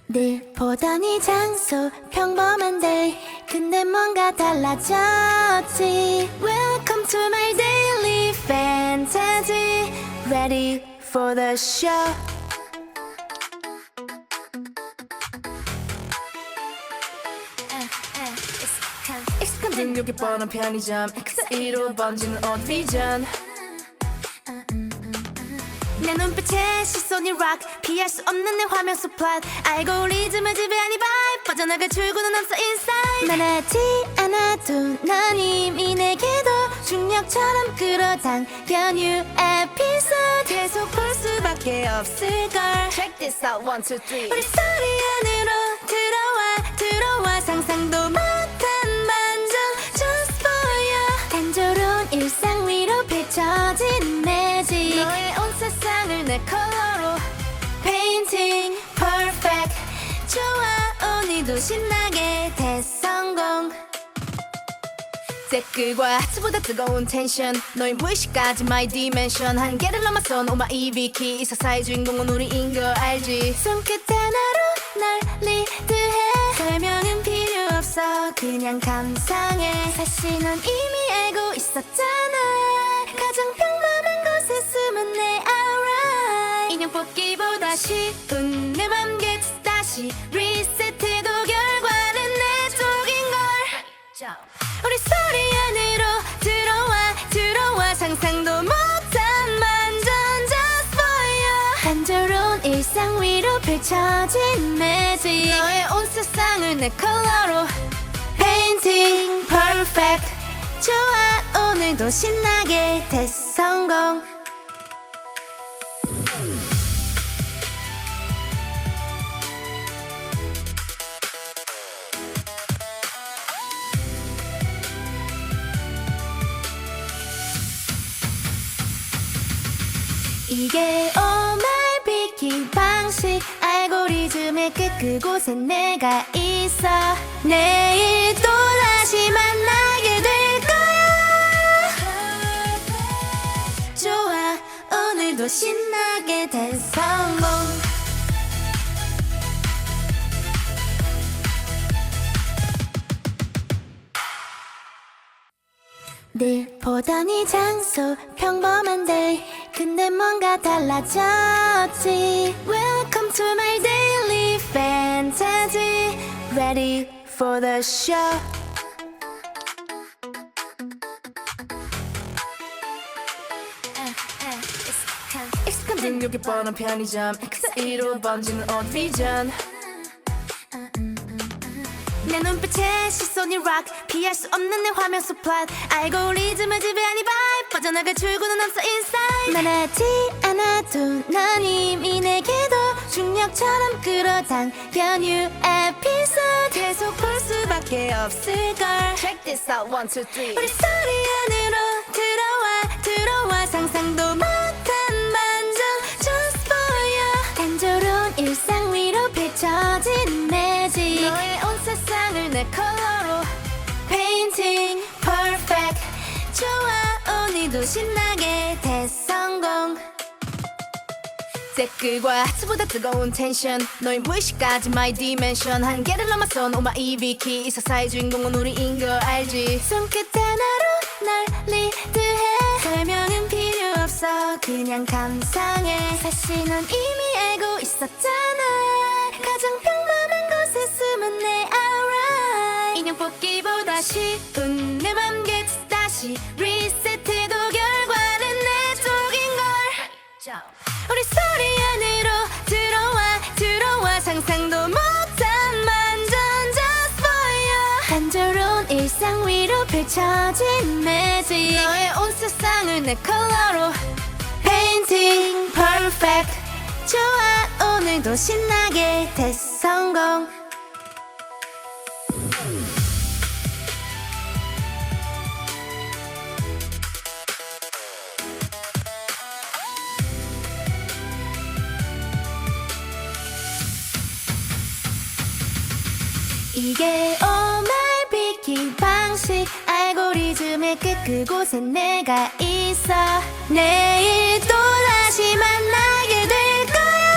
늘보던 이 장소 평범한 day 근데 뭔가 달라졌지. Welcome to my daily fantasy. Ready for the show. 익숙한 등굣길 뻔한 편의점 그 사이로 번지는 odd vision. 내 눈빛에 시선이 rock 피할 수 없는 내 화면 속 plot 알고리즘을 지배한 이 vibe 빠져나갈 출구는 없어 inside. 말하지 않아도 넌 이미 내게도 중력처럼 끌어당겨 new episode 계속 볼 수밖에 없을걸. Check this out 1, 2, 3 우리 스토리 안으로 들어와 상상도 못한 반전 just for you. 단조로운 일상 위로 펼쳐진 매직 너의 온 세상을 내 컬러로 Painting perfect. 좋아 오늘도 신나게 대성공. 댓글과 하트보다 뜨거운 텐션 너의 무의식까지 my dimension. 한계를 넘어선 오마 EV키 이 서사의 주인공은 우리인 걸 알지. 손끝 하나로 날 리드해 설명은 필요 없어 그냥 감상해. 사실 넌 이미 알고 있었잖아. 가장 평범한 곳에 숨은 내 alright. 인형 뽑기보다 쉬운 내 맘 gets 다시 리셋해도 결과는 내 쪽인걸. 우리 스토리 안으로 들어와 상상도 못한 반전 just for you. 단조로운 일상 위로 펼쳐진 매직 너의 온 세상을 내 컬러로 Painting perfect. 좋아 오늘도 신나게 대성공. 이게 Oh my Big 방식 알고리즘의 끝 그곳에 내가 있어. 내일 또다시 만나게 될 거야. 좋아 오늘도 신나게 대성공. 늘 보던 이 장소 평범한 day 근데 뭔가 달라졌지. Welcome to my daily fantasy. Ready for the show. 익숙한 등굣길 뻔한 편의점 그 사이로 번지는 odd vision. 내 눈빛에 시선이 rock 피할 수 없는 내 화면 속 plot 알고리즘을 지배한 이 vibe 빠져나갈 출구는 없어 inside. 말하지 않아도 넌 이미 내게도 중력처럼 끌어당겨 new episode 계속 볼 수밖에 없을걸. Check this out 1, 2, 3 우리 스토리 안으로 들어와 상상도 못한 반전 just for you. 단조로운 일상 위로 펼쳐진 매직 너의 온 세상을 내 컬러로 Painting perfect. 좋아 오늘도 신나게 대성공. 댓글과 하트보다 뜨거운 텐션 너의 무의식까지 my dimension. 한계를 넘어선 오마 EV키 이 서사의 주인공은 우리인 걸 알지. 손끝 하나로 날 리드해 설명은 필요 없어 그냥 감상해. 사실 넌 이미 알고 있었잖아. 가장 평범한 곳에 숨은 내 alright. 인형 뽑기보다 쉬운 내 맘 gets 다시 리셋해도 결과는 내 쪽인걸. 우리 스토리 안으로 들어와 상상도 못한 반전 just for you. 단조로운 일상 위로 펼쳐진 매직 너의 온 세상을 내 컬러로 Painting perfect. 좋아 오늘도 신나게 대성공. 이게 Oh my Big 방식 알고리즘의 끝 그곳에 내가 있어. 내일 또다시 만나게 될 거야.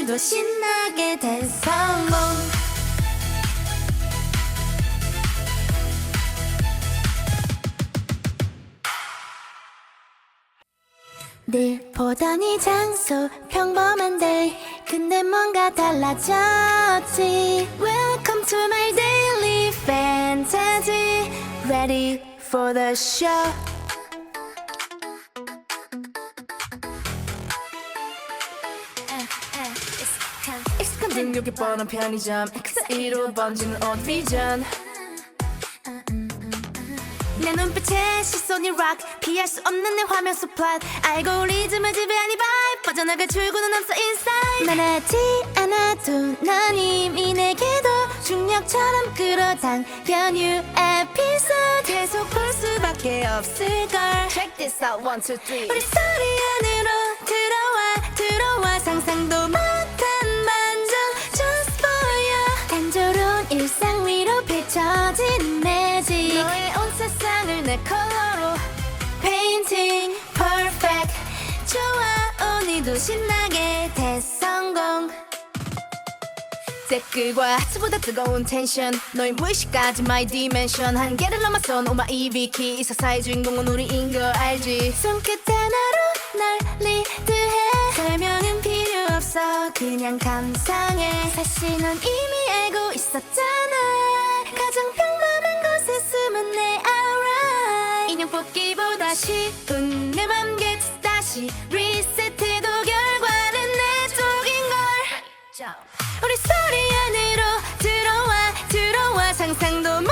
오늘도 신나게 대성공. 늘 보던 이 장소 평범한 day 근데 뭔가 달라졌지. Welcome to my daily fantasy. Ready for the show. 익숙한 등굣길 뻔한 편의점 그 사이로 번지는 옷 비전. 내 눈빛에 시선이 rock 피할 수 없는 내 화면 속 plot 알고리즘을 지배한 이 vibe 빠져나갈 출구는 없어 inside. 말하지 않아도 넌 이미 내게도 중력처럼 끌어당겨 new episode. 계속 볼 수밖에 없을걸. Check this out 1, 2, 3. 우리 소리 안으로 들어와 상상도 못한 반전 just for you. 단조로운 일상 위로 펼쳐진 매직. 너의 온 세상을 내 컬러로 painting perfect. 좋아 오늘도 신나게 대성공. 댓글과 하트보다 뜨거운 텐션 너의 무의식까지 my dimension. 한계를 넘어선 오마 이비키 이 서사의 주인공은 우리인 걸 알지. 손끝 하나로 날 리드해 설명은 필요 없어 그냥 감상해. 사실 넌 이미 알고 있었잖아. 가장 평범한 곳에 숨은 내 alright. 인형 뽑기보다 쉬운 내 맘 gets 다시 리셋해도 결과는 내 쪽인걸. 우리 소리 안으로 들어와 상상도 못한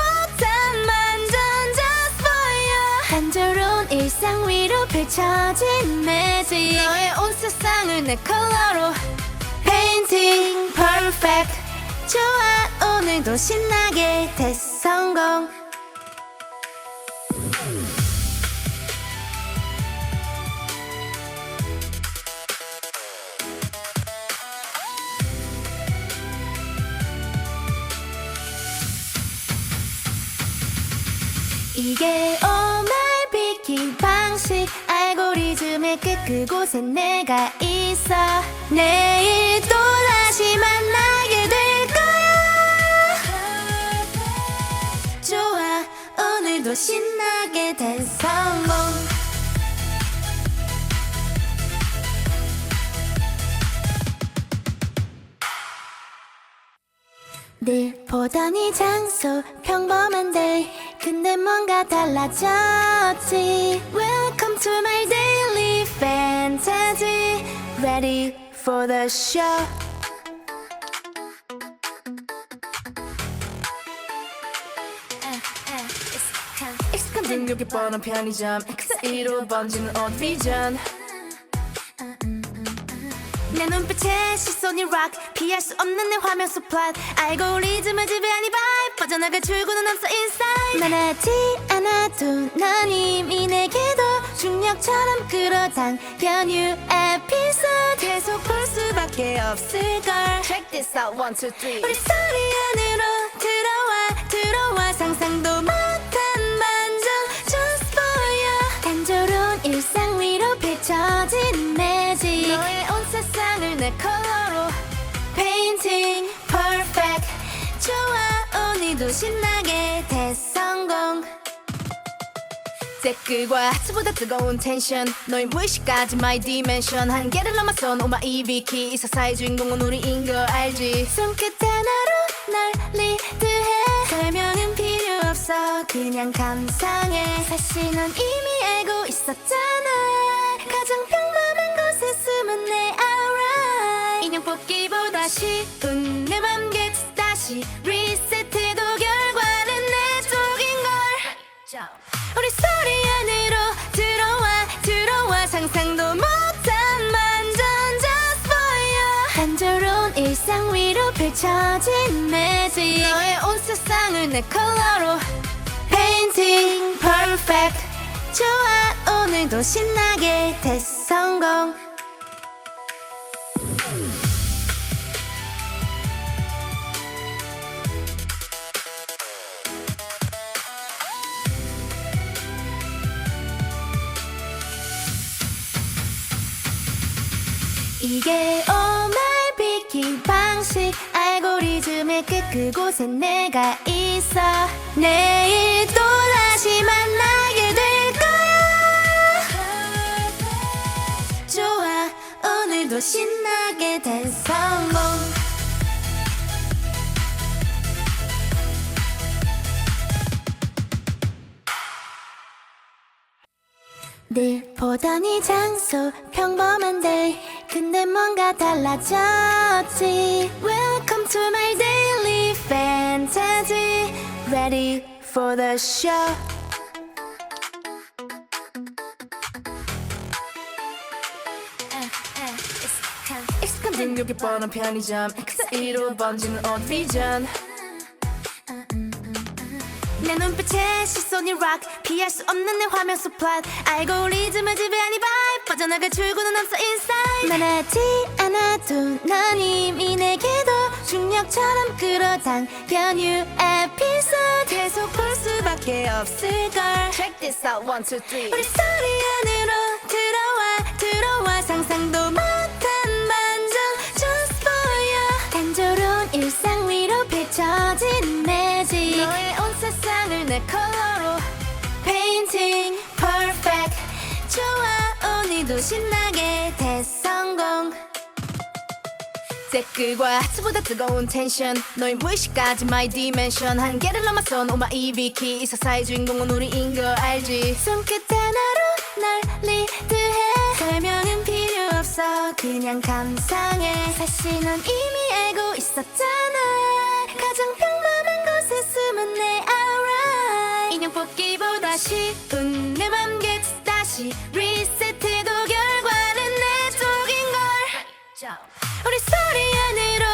반전 just for you. 단조로운 일상 위로 펼쳐진 매직. 너의 온 세상을 내 컬러로 painting perfect. 좋아 오늘도 신나게 대성공. 이게 오말 비키 방식. 알고리즘의 끝 그곳에 내가 있어. 내일 또 다시 만나게 될 거야. 좋아 오늘도 신나게 대성공. 늘 보던 이 장소 평범한 day 근데 뭔가 달라졌지. Welcome to my daily fantasy. Ready for the show. 익숙한 등굣길 뻔한 편의점 그 사이로 번지는 옷 비전. 내 눈빛에 시선이 rock 피할 수 없는 내 화면 속 plot 알고리즘을 지배한 이 vibe 빠져나갈 출구는 없어 inside. 말하지 않아도 넌 이미 내게도 중력처럼 끌어당겨 new episode. 계속 볼 수밖에 없을걸. Check this out 1, 2, 3. 우리 소리 안으로 들어와 상상도 못한 반전 just for you. 단조로운 일상 위로 펼쳐진 매직. 너의 온 세상을 내 컬러로 painting perfect. 좋아 오늘도 신나게 대성공. 댓글과 하트보다 뜨거운 텐션 너의 무의식까지 my dimension. 한계를 넘어선 오마 이비키 이 서사의 주인공은 우리인 걸 알지. 손끝 하나로 날 리드해 설명은 필요 없어 그냥 감상해. 사실 넌 이미 알고 있었잖아. 가장 평범한 곳에 숨은 내 alright. 인형 뽑기보다 쉬운 내 맘 gets 다시 리셋해도 결과는 내 쪽인걸. 우리 소리 안으로 들어와 상상도 못한 반전 just for you. 단조로운 일상 위로 펼쳐진 매직. 너의 온 세상을 내 컬러로 painting perfect. 좋아 오늘도 신나게 대성공. 이게 오말 비키 방식 알고리즘의 그곳에 내가 있어 내일 또다시 만나게 될 거야 좋아 오늘도 신나게 대성공 늘 보던 이 장소 평범한 day 근데 뭔가 달라졌지 Welcome to my daily fantasy Ready for the show 익숙한 등급이 뻔한 편의점 그 사이로 번지는 on vision 내 눈빛에 시선이 rock 피할 수 없는 내 화면 속 plot 알고리즘을 지배한 이 vibe 빠져나갈 출구는 없어 inside 말하지 않아도 넌 이미 내게도 중력처럼 끌어당겨 new episode 계속 볼 수밖에 없을걸 Check this out 1, 2, 3 우리 스토리 안으로 들어와 상상도 못한 반전 just for you 단조로운 일상 위로 펼쳐진 매직 너의 온 세상을 내 컬러로 Painting perfect 좋아 오늘도 신나게 대성공 댓글과 하트보다 뜨거운 텐션 너의 무의식까지 my dimension 한계를 넘어선 오마 EV키 이 서사의 주인공은 우리인 걸 알지 손끝 하나로 날 리드해 설명은 필요 없어 그냥 감상해 사실 넌 이미 알고 있었잖아 가장 평범한 곳에 숨은 내 aura 인형 뽑기보다 쉬운 내 맘 gets 다시 리셋해도 결과는 내 쪽인걸 우리 스토리 안으로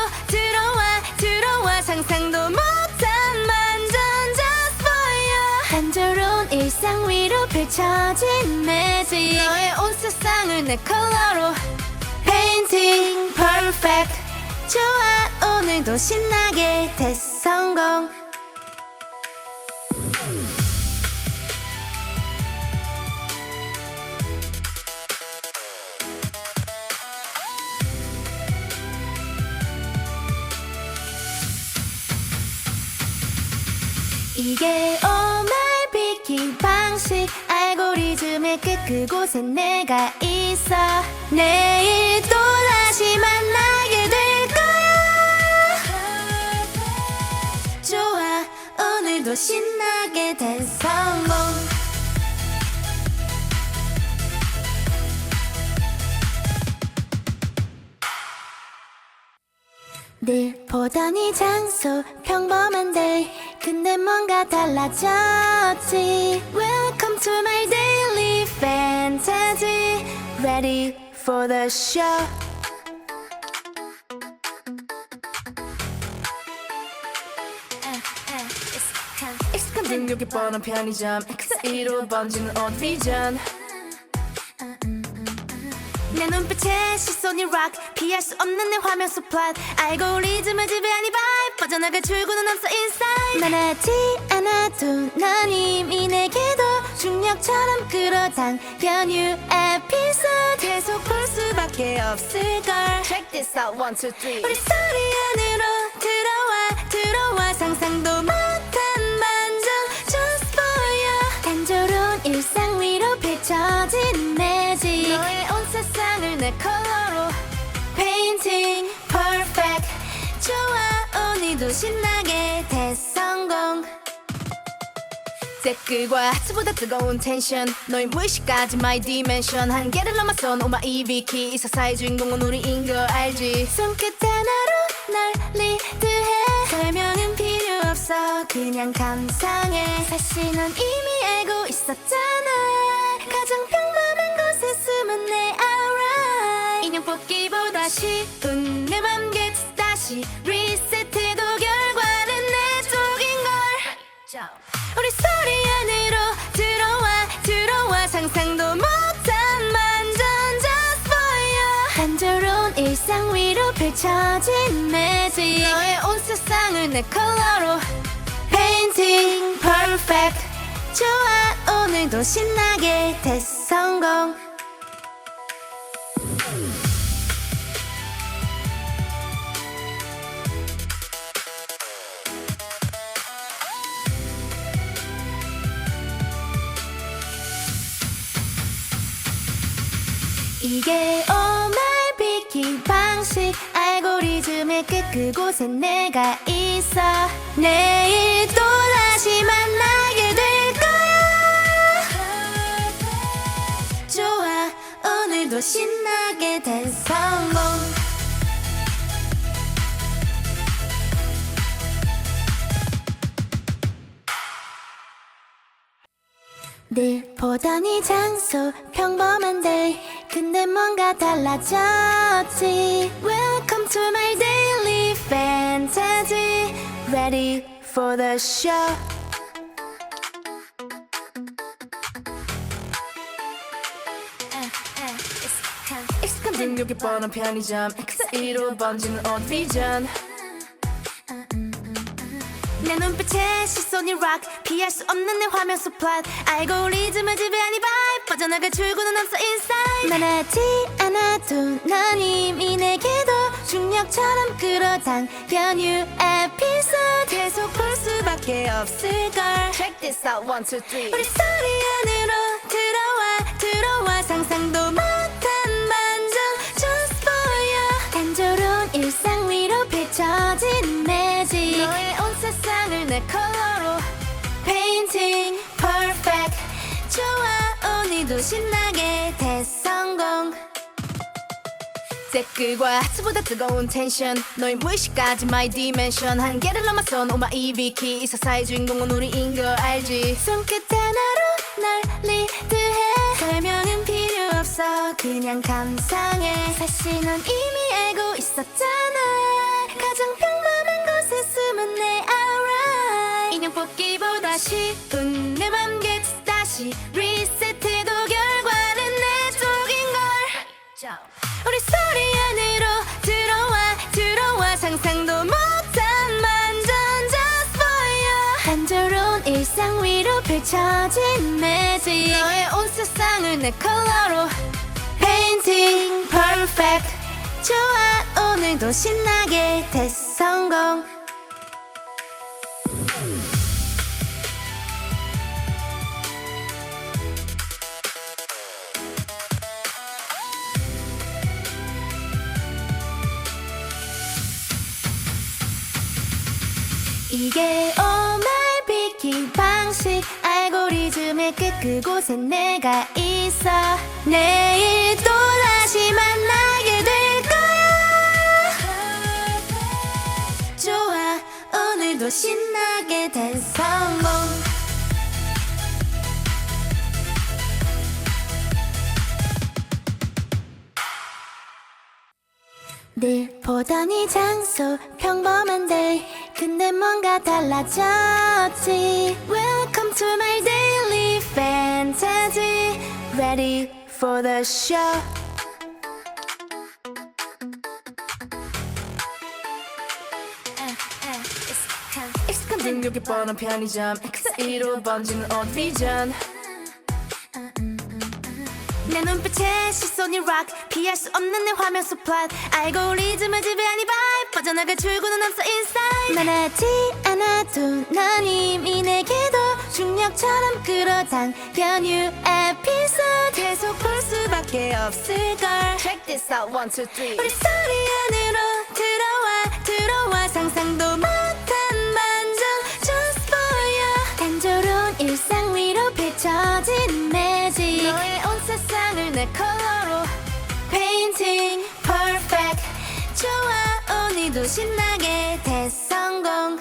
들어와 상상도 못한 반전 just for you 단조로운 일상 위로 펼쳐진 매직 너의 온 세상을 내 컬러로 Painting perfect 좋아 오늘도 신나게 대성공 이게 오말 비킨 방식 알고리즘의 그곳에 내가 있어 내일 또다시 만나게 될 거야 좋아 오늘도 신나게 대성공 늘 보던 이 장소 평범한 day 근데 뭔가 달라졌지 Welcome to my daily fantasy Ready for the show 익숙한 등급이 뻔한 편의점 그 사이로 번지는 on vision 내 눈빛에 시선이 rock 피할 수 없는 내 화면 속 plot 알고리즘을 지배한 이 vibe 빠져나갈 출구는 없어 inside 말하지 않아도 넌 이미 내게도 중력처럼 끌어당겨 new episode 계속 볼 수밖에 없을걸 Check this out 1, 2, 3 우리 스토리 안으로 들어와 상상도 못한 반전 just for you 단조로운 일상 위로 펼쳐진 매직 너의 온 세상을 내 컬러로 Painting perfect 좋아 오늘도 신나게 대성공 댓글과 하트보다 뜨거운 텐션 너의 무의식까지 my dimension 한계를 넘어선 오마 EV키 이 서사의 주인공은 우리인 걸 알지 손끝 하나로 날 리드해 설명은 필요 없어 그냥 감상해 사실 넌 이미 알고 있었잖아 가장 평범한 곳에 숨은 내 aura 인형 뽑기보다 쉬운 내 맘 gets 다시 리셋해도 결과는 내 쪽인걸 우리 스토리 안으로 들어와 상상도 못한 반전 just for you 단조로운 일상 위로 펼쳐진 매직 너의 온 세상을 내 컬러로 Painting perfect 좋아 오늘도 신나게 대성공 이게 오마이 비키 방식 알고리즘의 끝 그곳에 내가 있어 내일 또다시 만나게 될 거야 좋아 오늘도 신나게 대성공 늘 보던 이 장소 평범한 day 근데 뭔가 달라졌지 Welcome to my daily fantasy Ready for the show 익숙한 등굣길 뻔한 편의점 그 사이로 번지는 on vision 내 눈빛에 시선이 rock 피할 수 없는 내 화면 속 plot 알고리즘을 지배한 이 vibe 빠져나갈 출구는 없어 inside 말하지 않아도 넌 이미 내게도 중력처럼 끌어당겨 new episode 계속 볼 수밖에 없을걸 Check this out 1, 2, 3 우리 스토리 안으로 들어와 상상도 못한 반전 just for you 단조로운 일상 위로 펼쳐진 매직 너의 온 세상을 내 컬러로 Painting perfect 좋아 오늘도 신나게 대성공 댓글과 하트보다 뜨거운 텐션 너의 무의식까지 my dimension 한계를 넘어선 오마 이비키 이 서사의 주인공은 우리인 걸 알지 손끝 하나로 날 리드해 설명은 필요 없어 그냥 감상해 사실 넌 이미 알고 있었잖아 가장 평범한 곳에 숨은 내 alright 인형 뽑기보다 쉬운 내 맘 gets 다시 리셋해도 결과는 내 쪽인걸 우리 스토리 안으로 들어와 상상도 못한 반전 just for you 단조로운 일상 위로 펼쳐진 매직 너의 온 세상을 내 컬러로 Painting perfect 좋아 오늘도 신나게 대성공 이게 오마이 비키 방식 알고리즘의 끝 그곳에 내가 있어 내일 또다시 만나게 될 거야 좋아 오늘도 신나게 대성공 늘 보던 이 장소 평범한 day 근데 뭔가 달라졌지 Welcome to my daily fantasy Ready for the show 익숙한 등굣길 뻔한 편의점 그 사이로 번지는 on vision 내 눈빛에 시선이 rock 피할 수 없는 내 화면 속 plot 알고리즘을 지배한 이 vibe 빠져나갈 출구는 없어 inside 말하지 않아도 넌 이미 내게도 중력처럼 끌어당겨 new episode 계속 볼 수밖에 없을걸 Check this out 1, 2, 3 우리 스토리 안으로 들어와 상상도 못한 반전 just for you 단조로운 일상 위로 펼쳐진 매직 너의 온 세상을 내 컬러로 Painting perfect 좋아 오늘도 신나게 대성공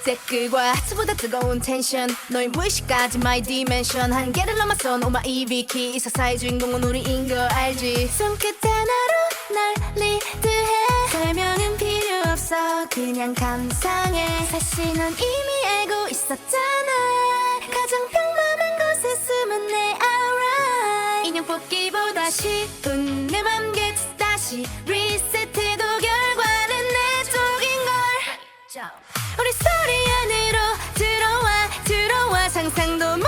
댓글과 하트보다 뜨거운 텐션 너의 무의식까지 my dimension 한계를 넘어선 오마 이비키 이 서사의 주인공은 우리인 걸 알지 손끝 하나로 날 리드해 설명은 필요 없어 그냥 감상해 사실 넌 이미 알고 있었잖아 가장 평범한 곳에 숨은 내 alright 인형 뽑기보다 쉬운 내 맘 gets 다시 리셋해도 결과는 내 쪽인걸 우리 스토리 안으로 들어와 상상도 못한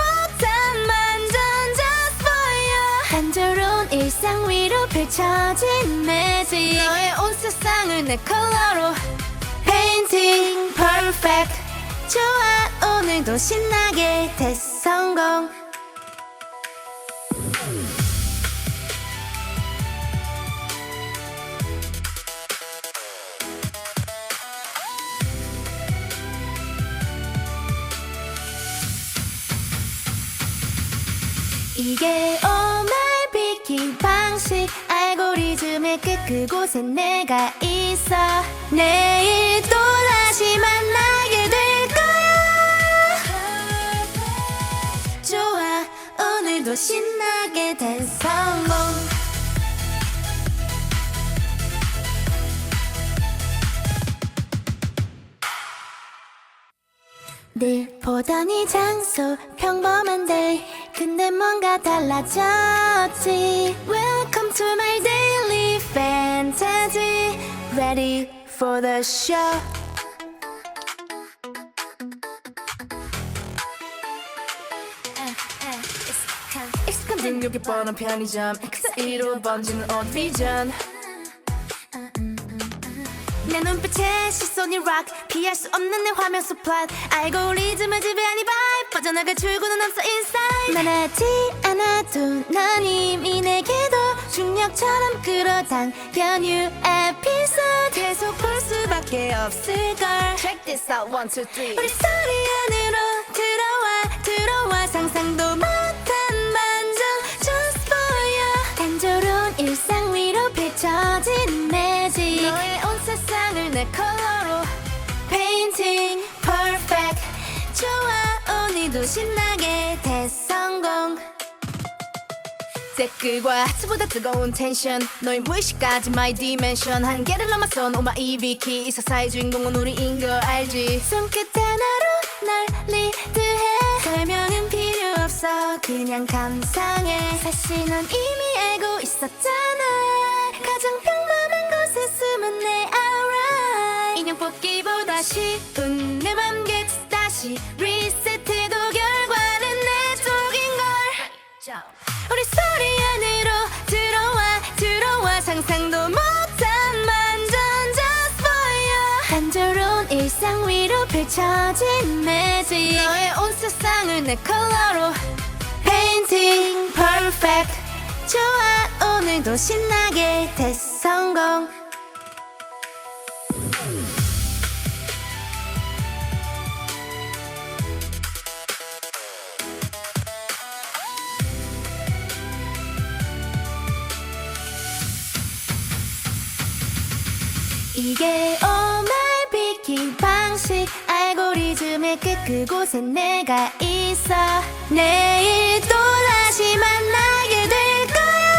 반전 just for you 단조로운 일상 위로 펼쳐진 매직 너의 온 세상을 내 컬러로 Painting perfect 좋아 오늘도 신나게 대성공 이게 오말 비킨 방식 알고리즘의 끝 그곳에 내가 있어 내일 또다시 만나게 될 거야 좋아 오늘도 신나게 된 성공 늘 보던 이 장소 평범한 day 근데 뭔가 달라졌지 Welcome to my daily fantasy Ready for the show 익숙한 등록이 뻔한 편의점 그 사이로 번지는 odd vision 내 눈빛에 시선이 rock 피할 수 없는 내 화면 속 plot 알고리즘을 지배한 이 vibe 빠져나갈 출구는 없어 inside 말하지 않아도 넌 이미 내게도 중력처럼 끌어당겨 new episode 계속 볼 수밖에 없을걸 Check this out 1, 2, 3 우리 스토리 안으로 들어와 상상도 못한 반전 Just for you 단조로운 일상 위로 펼쳐진 매직 너의 온 세상을 내 컬러로 Painting perfect 좋아 오늘도 신나게 대성공 댓글과 하트보다 뜨거운 텐션 너의 무의식까지 my dimension 한계를 넘어선 오마 EV키 이 서사의 주인공은 우리인 걸 알지 손끝 하나로 널 리드해 설명은 필요 없어 그냥 감상해 사실 넌 이미 알고 있었잖아 가장 평범한 곳에 숨은 내 aura 인형 뽑기보다 쉬운 내 맘 gets 다시 리셋해도 결과는 내 쪽인걸 우리 스토리 안으로 들어와 상상도 못한 반전 just for you 단조로운 일상 위로 펼쳐진 매직 너의 온 세상을 내 컬러로 Painting perfect 좋아 오늘도 신나게 대성공 이게 오말 비킨 방식 알고리즘의 끝 그곳에 내가 있어 내일 또다시 만나게 될 거야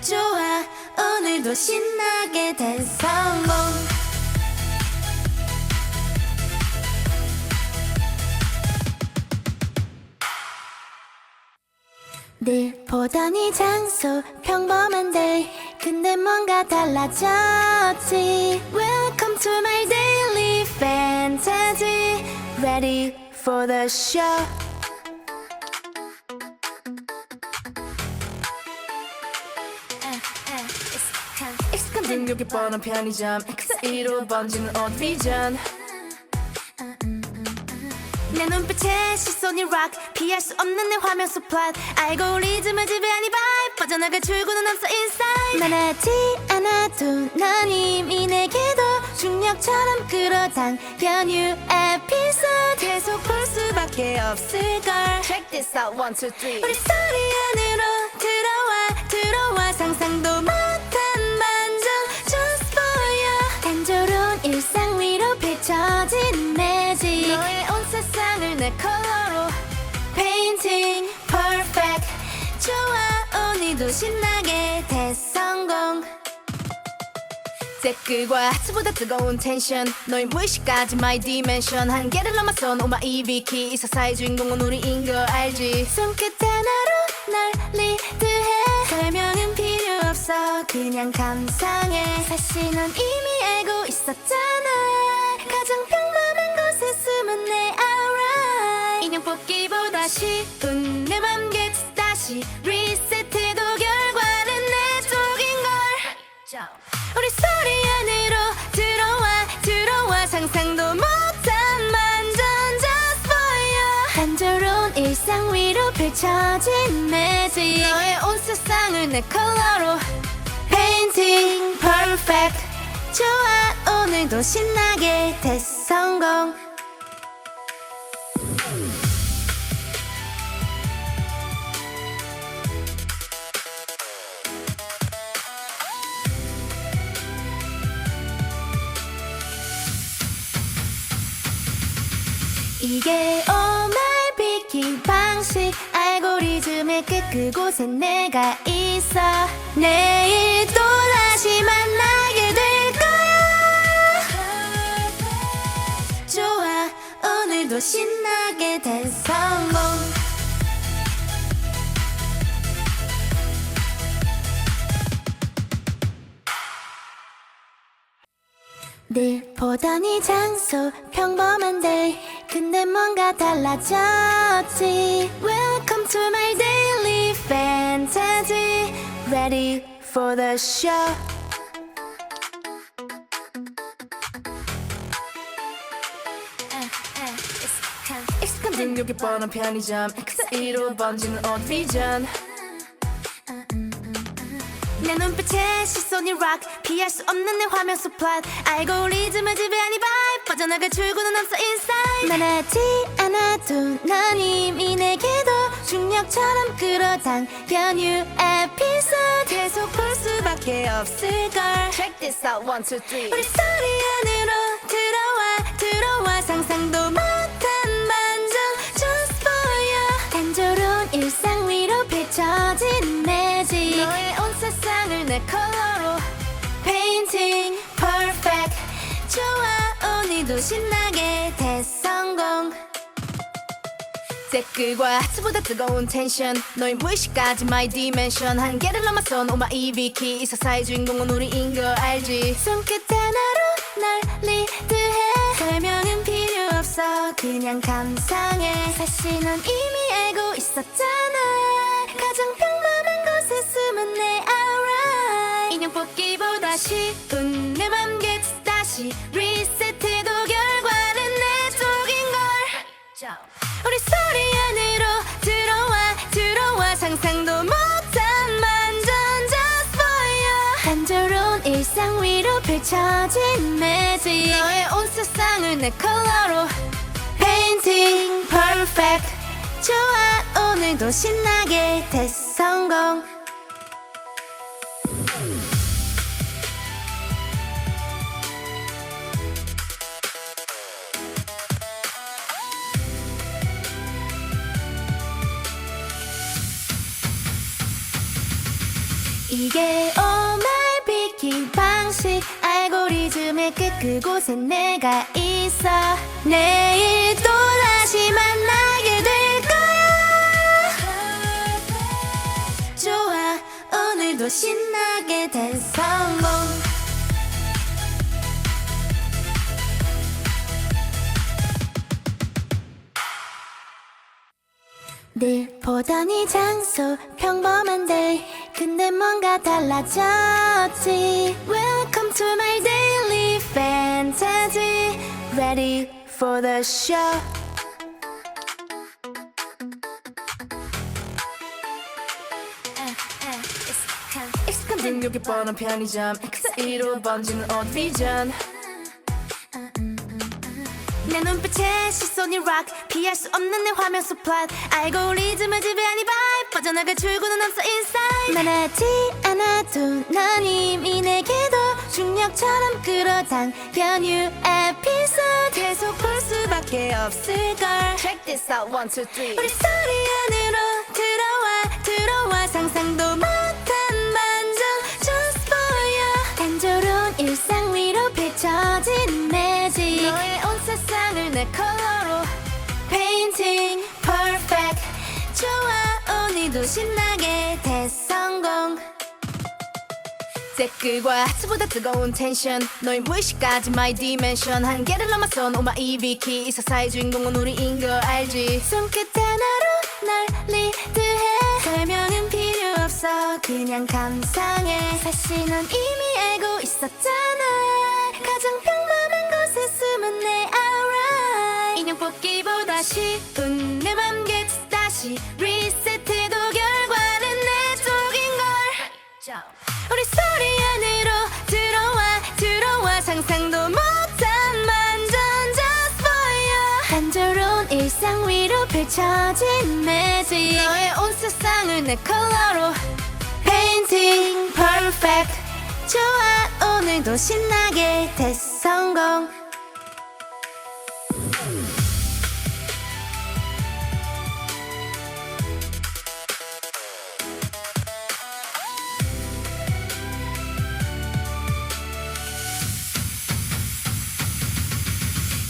좋아 오늘도 신나게 된 성공 늘 보던 이 장소 평범한 day 근데 뭔가 달라졌지 Welcome to my daily fantasy Ready for the show 익숙한 등록이 뻔한 편의점 그 사이로 번지는 odd vision 내 눈빛에 시선이 rock 피할 수 없는 내 화면 속 plot 알고리즘을 지배한 이 vibe 빠져나갈 출구는 없어 inside 말하지 않아도 넌 이미 내게도 중력처럼 끌어당겨 new episode 계속 볼 수밖에 없을걸 Check this out 1, 2, 3 우리 스토리 안으로 들어와 상상도 못한 반전 Just for you 단조로운 일상 위로 펼쳐진 매직 너의 온 세상을 내 컬러로 Painting perfect 좋아 오늘도 신나게 대성공 댓글과 하트보다 뜨거운 텐션 너의 무의식까지 my dimension 한계를 넘어선 오마 EV키 이 서사의 주인공은 우리인 걸 알지 손끝 하나로 널 리드해 설명은 필요 없어 그냥 감상해 사실 넌 이미 알고 있었잖아 가장 평범한 곳에 숨은 내 aura 인형 뽑기보다 쉬운 내 맘 gets 다시 리셋해도 결과는 내 쪽인걸 우리 스토리 안으로 들어와 상상도 못한 반전 just for you 단조로운 일상 위로 펼쳐진 매직 너의 온 세상을 내 컬러로 Painting perfect 좋아 오늘도 신나게 대성공 이게 오마이 비키 방식 알고리즘의 끝 그곳에 내가 있어 내일 또다시 만나게 될 거야 좋아 오늘도 신나게 대성공 늘 보던 이 장소 평범한 day 근데 뭔가 달라졌지 Welcome to my daily fantasy Ready for the show 익숙한 등굣길 뻔한 편의점 그 사이로 번지는 odd vision 내 눈빛에 시선이 rock 피할 수 없는 내 화면 속 plot 알고리즘을 지배하니 vibe 빠져나갈 출구는 없어 inside 말하지 않아도 넌 이미 내게도 중력처럼 끌어당겨 new episode 계속 볼 수밖에 없을걸 Check this out 1, 2, 3 우리 스토리 안으로 들어와 상상도 못한 반전 just for you 단조로운 일상 위로 펼쳐진 매직 너의 온 세상을 내 컬러로 Painting perfect 좋아 오늘도 신나게 대성공 댓글과 하트보다 뜨거운 텐션 너의 무의식까지 my dimension 한계를 넘어선 오마 이비키 이 서사의 주인공은 우리인 걸 알지 손끝 하나로 날 리드해 설명은 필요 없어 그냥 감상해 사실 넌 이미 알고 있었잖아 가장 평범한 곳에 숨은 내 alright 인형 뽑기보다 쉬운 내 맘 get 다시 리셋해도 결과는 내 쪽인걸 우리 스토리 안으로 들어와 상상도 못한 반전 just for you 단조로운 일상 위로 펼쳐진 매직 너의 온 세상을 내 컬러로 Painting perfect 좋아 오늘도 신나게 대성공 이게 오마이 비키 방식 알고리즘의 끝 그곳에 내가 있어 내일 또다시 만나게 될 거야 좋아 오늘도 신나게 대성공 늘 보던 이 장소 평범한 day 근데 뭔가 달라졌지 Welcome to my daily fantasy Ready for the show 익숙한 등굣길 뻔한 편의점 그 사이로 번지는 odd vision 내 눈빛에 시선이 rock 피할 수 없는 내 화면 속 plot 알고리즘을 지배하니 vibe 빠져나갈 출구는 없어 inside 말하지 않아도 넌 이미 내게도 중력처럼 끌어당겨 new episode 계속 볼 수밖에 없을걸 Check this out 1, 2, 3 우리 스토리 안으로 들어와 상상도 못한 반전 just for you 단조로운 일상 위로 펼쳐진 매직 너의 온 세상을 내 컬러로 Painting perfect 좋아 오늘도 신나게 대성공 댓글과 하트보다 뜨거운 텐션 너의 무의식까지 my dimension 한계를 넘어선 오마 이비키 이 서사의 주인공은 우리인 걸 알지 손끝 하나로 날 리드해 설명은 필요 없어 그냥 감상해 사실 넌 이미 알고 있었잖아 가장 평범한 곳에 숨은 내 alright 인형 뽑기보다 쉬운 내 맘 get 다시 리셋해도 결과는 내 쪽인걸 우리 스토리 안으로 들어와 상상도 못한 반전 just for you 단조로운 일상 위로 펼쳐진 매직 너의 온 세상을 내 컬러로 Painting perfect 좋아 오늘도 신나게 대성공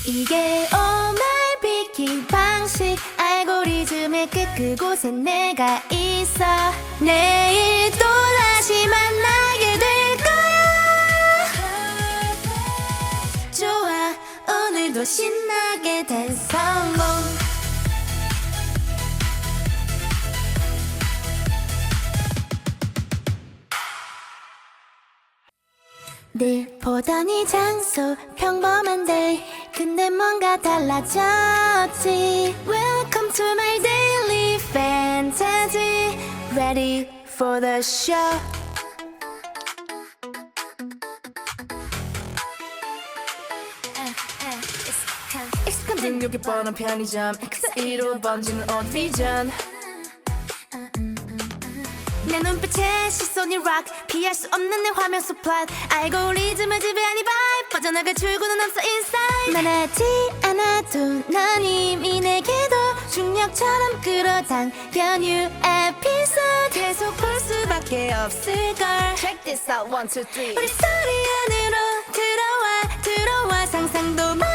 이게 오말 비킨 방식 알고리즘의 끝 그곳에 내가 있어 내일 또다시 만나게 될 거야 좋아 오늘도 신나게 된 성공 늘 보던 이 장소 평범한 day 근데 뭔가 달라졌지 Welcome to my daily fantasy Ready for the show 익숙한 등록이 뻔한 편의점 그 사이로 번지는 오디비전 내 눈빛에 시선이 rock 피할 수 없는 내 화면 속 plot 알고리즘을 지배한 이 vibe 빠져나갈 출구는 없어 inside 말하지 않아도 넌 이미 내게도 중력처럼 끌어당겨 new episode 계속 볼 수밖에 없을걸 Check this out 1, 2, 3 우리 소리 안으로 들어와 상상도 못한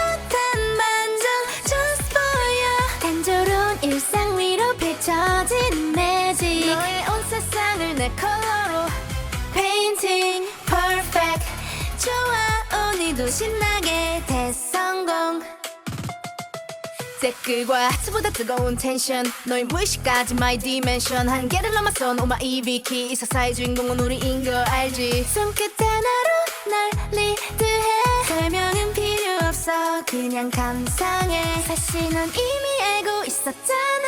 반전 just for you 단조로운 일상 위로 펼쳐진 매직 너의 온 세상을 내 컬러로 Painting perfect 좋아 오늘도 신나게 대성공 댓글과 하트보다 뜨거운 텐션 너의 무의식까지 my dimension 한계를 넘어선 오마 EV키 이 서사의 주인공은 우리인 걸 알지 손끝 하나로 널 리드해 설명은 필요 없어 그냥 감상해 사실 넌 이미 알고 있었잖아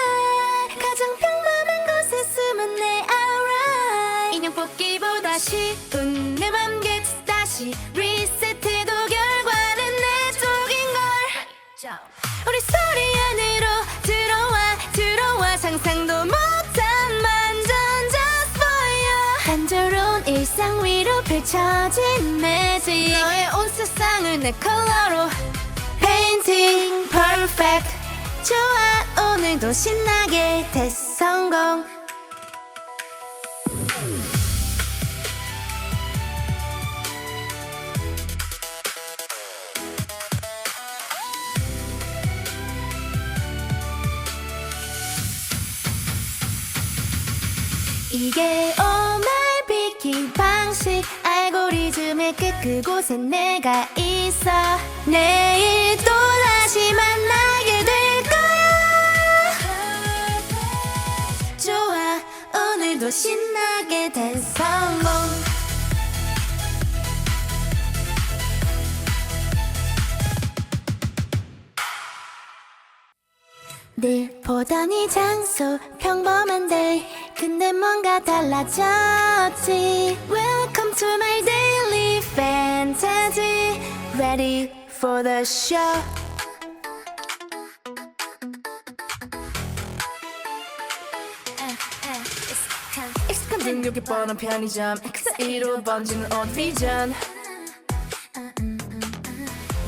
가장 평범한 곳에 숨은 내 aura 인형 뽑기보다 쉬운 내 맘 gets 다시 리셋해도 결과는 내 쪽인걸 우리 소리 안으로 들어와 상상도 못한 반전 just for you 단조로운 일상 위로 펼쳐진 매직 너의 온 세상을 내 컬러로 Painting perfect 좋아 오늘도 신나게 대성공 이게 오말 비킨 방식 알고리즘의 끝 그곳에 내가 있어 내일 또다시 만나게 될 거야 좋아 오늘도 신나게 된 성공 늘 보던 이 장소 평범한 day 근데 뭔가 달라졌지 Welcome to my daily fantasy Ready for the show 익숙한 등록이 뻔한 편의점 그 사이로 번지는 오디비전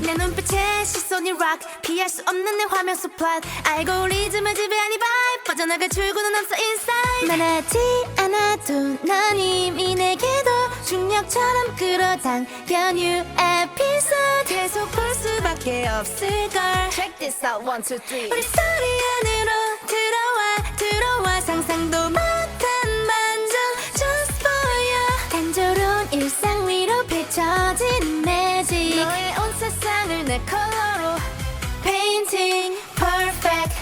내 눈빛에 시선이 rock 피할 수 없는 내 화면 속 plot 알고리즘을 지배한 이 vibe 빠져나갈 출구는 없어 inside 말하지 않아도 넌 이미 내게도 중력처럼 끌어당겨 new episode 계속 볼 수밖에 없을걸 Check this out 1, 2, 3 우리 소리 안으로 들어와 상상도 못한 반전 just for you 단조로운 일상 위로 펼쳐진 매직 너의 온 세상을 내 컬러로 Painting perfect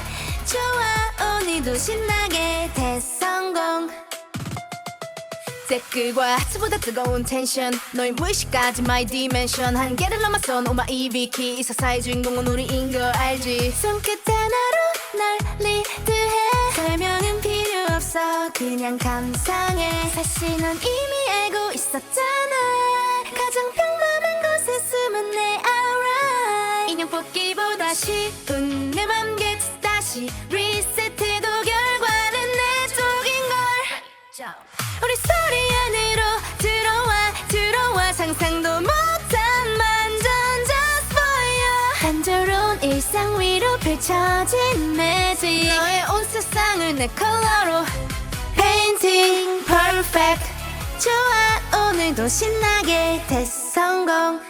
좋아 오늘도 신나게 대성공 댓글과 하트보다 뜨거운 텐션 너의 무의식까지 my dimension 한계를 넘어선 오마 EV키 이 서사의 주인공은 우리인 걸 알지 손끝 하나로 널 리드해 설명은 필요 없어 그냥 감상해 사실 넌 이미 알고 있었잖아 가장 평범한 곳에 숨은 내 aura 인형 뽑기보다 쉬운 내 맘 gets 다시 리셋해도 결과는 내 쪽인걸 우리 소리 안으로 들어와 상상도 못한 반전 just for you 단조로운 일상 위로 펼쳐진 매직 너의 온 세상을 내 컬러로 Painting perfect 좋아 오늘도 신나게 대성공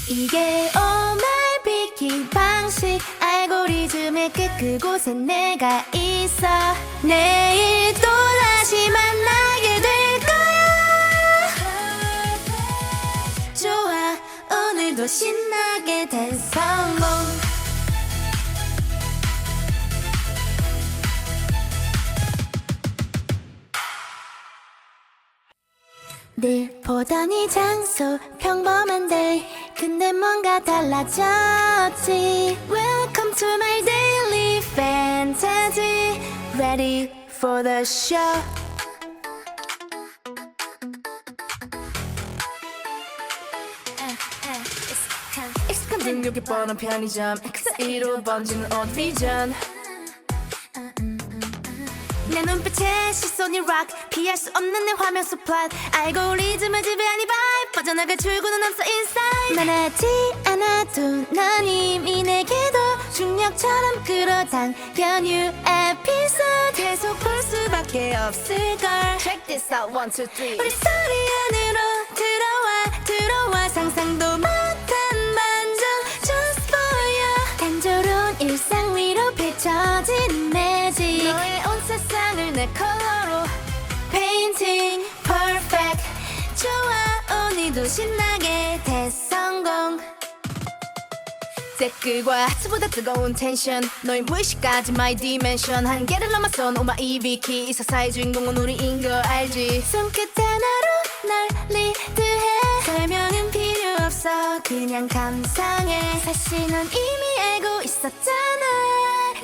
이게 오마이 비키 방식 알고리즘의 끝 그곳에 내가 있어 내일 또 다시 만나게 될 거야 좋아 오늘도 신나게 대성공 늘 보던 이 장소 평범한 day 근데 뭔가 달라졌지 Welcome to my daily fantasy Ready for the show 익숙한 등굣길 뻔한 편의점 그 사이로 번지는 odd vision 내 눈빛에 시선이 rock 피할 수 없는 내 화면 속 plot 알고리즘을 지배하니 vibe 빠져나갈 출구는 없어 inside 말하지 않아도 넌 이미 내게도 중력처럼 끌어당겨 new episode 계속 볼 수밖에 없을걸 Check this out 1, 2, 3 우리 스토리 안으로 들어와 상상도 못한 반전 Just for you 단조로운 일상 위로 펼쳐진 매직 너의 온 세상을 내 컬러로 Painting perfect 좋아 오늘도 신나게 대성공 댓글과 하트보다 뜨거운 텐션 너의 무의식까지 my dimension 한계를 넘어선 오마 EV키 이 서사의 주인공은 우리인 거 알지 손끝 하나로 널 리드해 설명은 필요 없어 그냥 감상해 사실 넌 이미 알고 있었잖아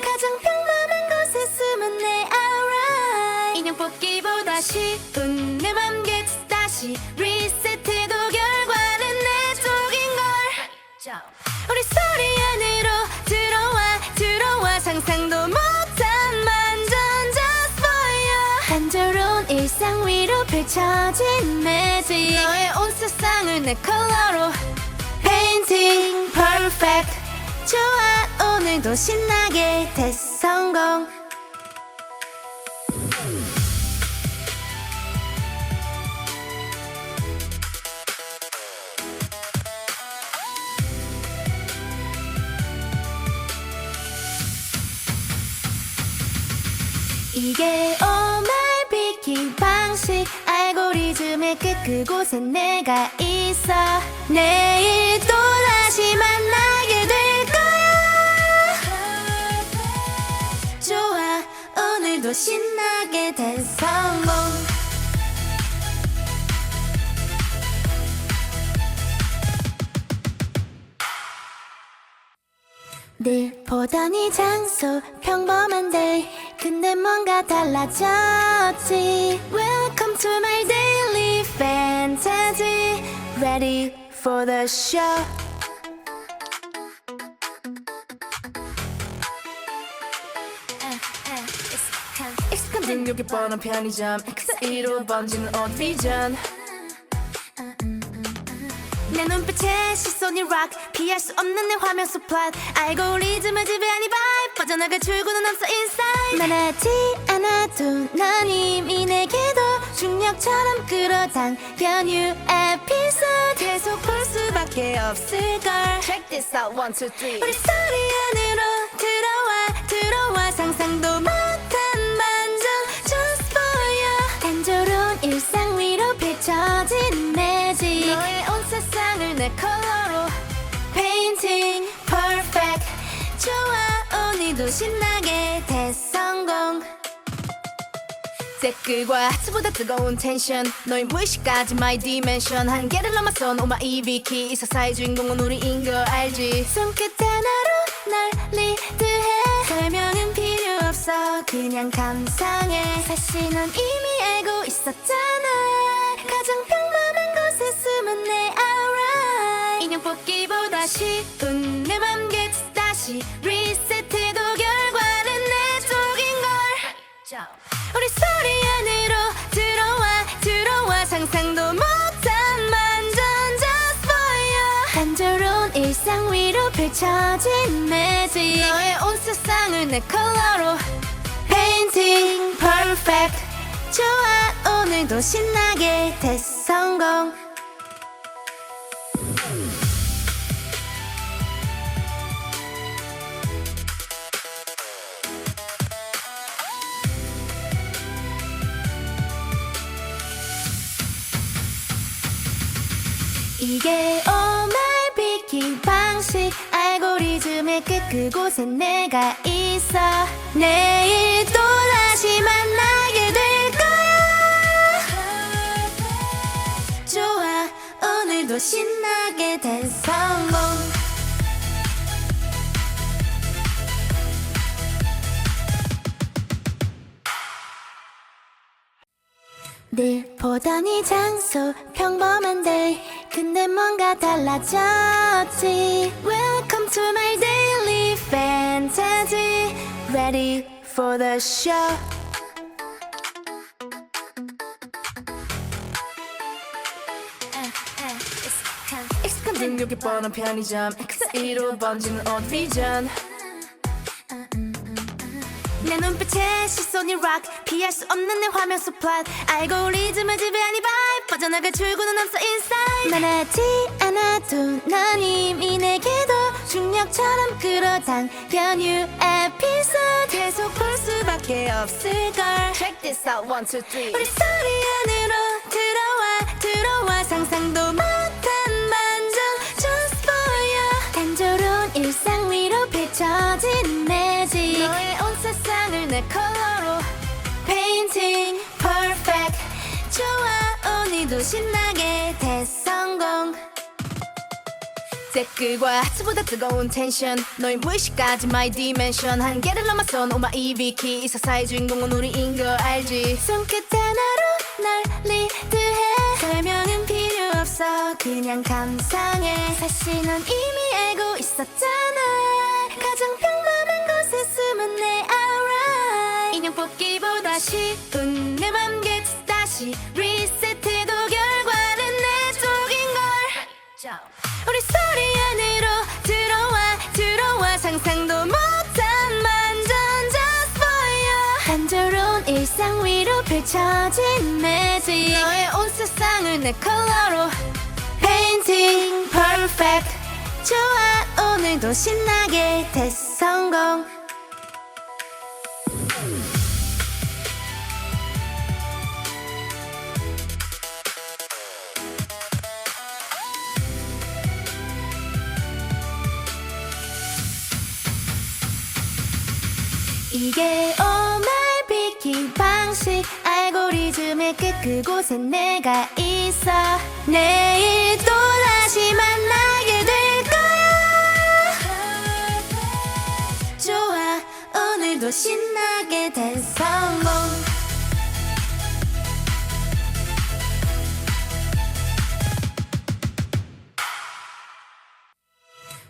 가장 평범한 곳에 숨은 내 alright 인형 뽑기보다 쉬운 내 맘 get 다시 리셋해도 결과는 내 쪽인걸 우리 스토리 안으로 들어와 상상도 못한 반전 just for you 단조로운 일상 위로 펼쳐진 매직 너의 온 세상을 내 컬러로 Painting perfect 좋아 오늘도 신나게 대성공 이게 오마이 비키 방식 알고리즘의 끝 그곳에 내가 있어 내일 또 다시 만나게 될 거야 좋아 오늘도 신나게 대성공 늘 보던 이 장소 평범한 day 근데 뭔가 달라졌지 Welcome to my daily fantasy Ready for the show 익숙한 등굣길 뻔한 편의점 그 사이로 번지는 odd vision 내 눈빛에 시선이 rock 피할 수 없는 내 화면 속 plot 알고리즘을 지배하니 vibe 빠져나갈 출구는 없어 inside 말하지 않아도 넌 이미 내게도 중력처럼 끌어당겨 new episode 계속 볼 수밖에 없을걸 Check this out 1, 2, 3 우리 스토리 안으로 들어와 상상도 못한 반전 Just for you 단조로운 일상 위로 펼쳐진 매직 너의 온 세상을 내 컬러로 Painting perfect 좋아 오늘도 신나게 대성공 댓글과 하트보다 뜨거운 텐션 너의 무의식까지 my dimension 한계를 넘어선 오마 EV키 이 서사의 주인공은 우리인 거 알지 손끝 하나로 널 리드해 설명은 필요 없어 그냥 감상해 사실 넌 이미 알고 있었잖아 가장 평범한 곳에 숨은 내 alright 인형 뽑기보다 쉬운 내 맘 get 다시 리셋해도 결과는 내 쪽인걸 우리 스토리 안으로 들어와 상상도 못한 반전 just for you 단조로운 일상 위로 펼쳐진 매직 너의 온 세상을 내 컬러로 Painting perfect 좋아 오늘도 신나게 대성공 이게 오말 비킨 방식 알고리즘의 끝 그곳에 내가 있어 내일 또다시 만나게 될 거야 좋아 오늘도 신나게 된 성공 늘 보던 이 장소 평범한 day 근데 뭔가 달라졌지 Welcome to my daily fantasy Ready for the show 익숙한 등급이 뻔한 편의점 그 사이로 번지는 odd vision 내 눈빛에 시선이 rock 피할 수 없는 내 화면 속 plot 알고리즘을 지배한 이 vibe 빠져나갈 출구는 없어 inside 말하지 않아도 넌 이미 내게도 중력처럼 끌어당겨 new episode 계속 볼 수밖에 없을걸 Check this out 1, 2, 3 우리 스토리 안으로 들어와 상상도 못한 반전 Just for you 단조로운 일상 위로 펼쳐진 매직 너의 온 세상을 내 컬러로 Painting perfect 좋아 오늘도 신나게 대성공 댓글과 하트보다 뜨거운 텐션 너의 무의식까지 my dimension 한계를 넘어선 오마 EV키 이 서사의 주인공은 우리인 걸 알지 손끝 하나로 날 리드해 설명은 필요 없어 그냥 감상해 사실 넌 이미 알고 있었잖아 가장 평범한 곳에 숨은 내 alright 인형 뽑기보다 쉬운 내 맘 get 다시 리셋해도 결과는 내 쪽인걸 우리 스토리 안으로 들어와 상상도 못한 반전 Just for you 단조로운 일상 위로 펼쳐진 매직 너의 온 세상을 내 컬러로 Painting perfect 좋아 오늘도 신나게 대성공 이게 오말 비킨 방식 알고리즘의 끝 그곳에 내가 있어 내일 또다시 만나게 될 거야 좋아 오늘도 신나게 된 성공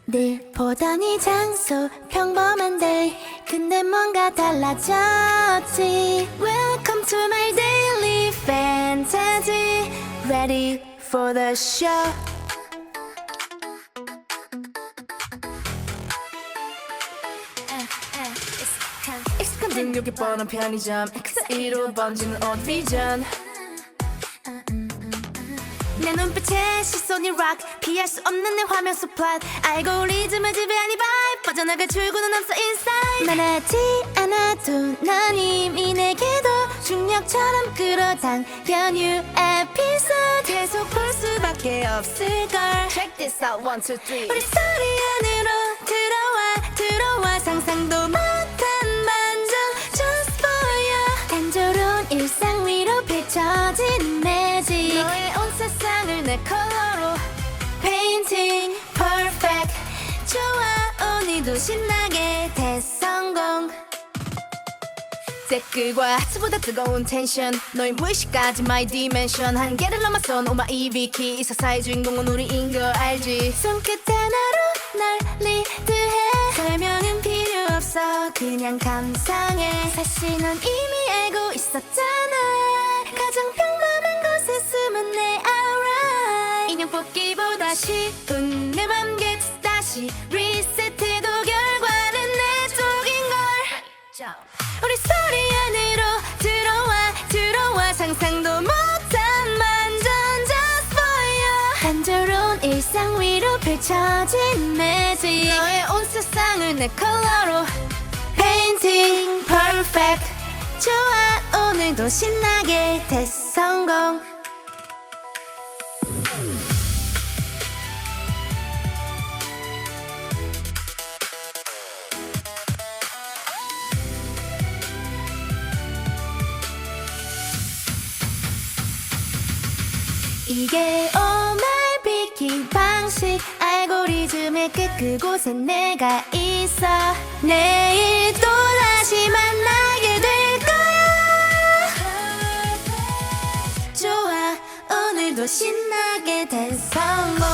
늘 보던 이 장소 평범한 day 근데 뭔가 달라졌지 Welcome to my daily fantasy Ready for the show 익숙한 등급이 뻔한 편의점 그 사이로 번지는 odd vision 내 눈빛에 시선이 rock 피할 수 없는 내 화면 속 plot 알고리즘을 지배한 이 vibe 빠져나갈 출구는 없어 inside 말하지 않아도 넌 이미 내게도 중력처럼 끌어당겨 new episode 계속 볼 수밖에 없을걸 Check this out 1, 2, 3 우리 스토리 안으로 들어와 상상도 못한 반전 Just for you 단조로운 일상 위로 펼쳐진 매직 너의 온 세상을 내 컬러로 Painting perfect 좋아 오늘도 신나게 대성공 댓글과 하트보다 뜨거운 텐션 너의 무의식까지 my dimension 한계를 넘어선 오마 EV키 이 서사의 주인공은 우리인 걸 알지 손끝 하나로 날 리드해 설명은 필요 없어 그냥 감상해 사실 넌 이미 알고 있었잖아 가장 평범한 곳에 숨은 내 alright 인형 뽑기보다 쉬운 내 맘 get 다시 리셋해도 결과는 내 쪽인걸 우리 스토리 안으로 들어와 상상도 못한 반전 Just for you 단조로운 일상 위로 펼쳐진 매직 너의 온 세상을 내 컬러로 Painting perfect 좋아 오늘도 신나게 대성공 이게 오마이 비킹 방식 알고리즘의 끝 그곳에 내가 있어 내일 또다시 만나게 될 거야 좋아 오늘도 신나게 대성공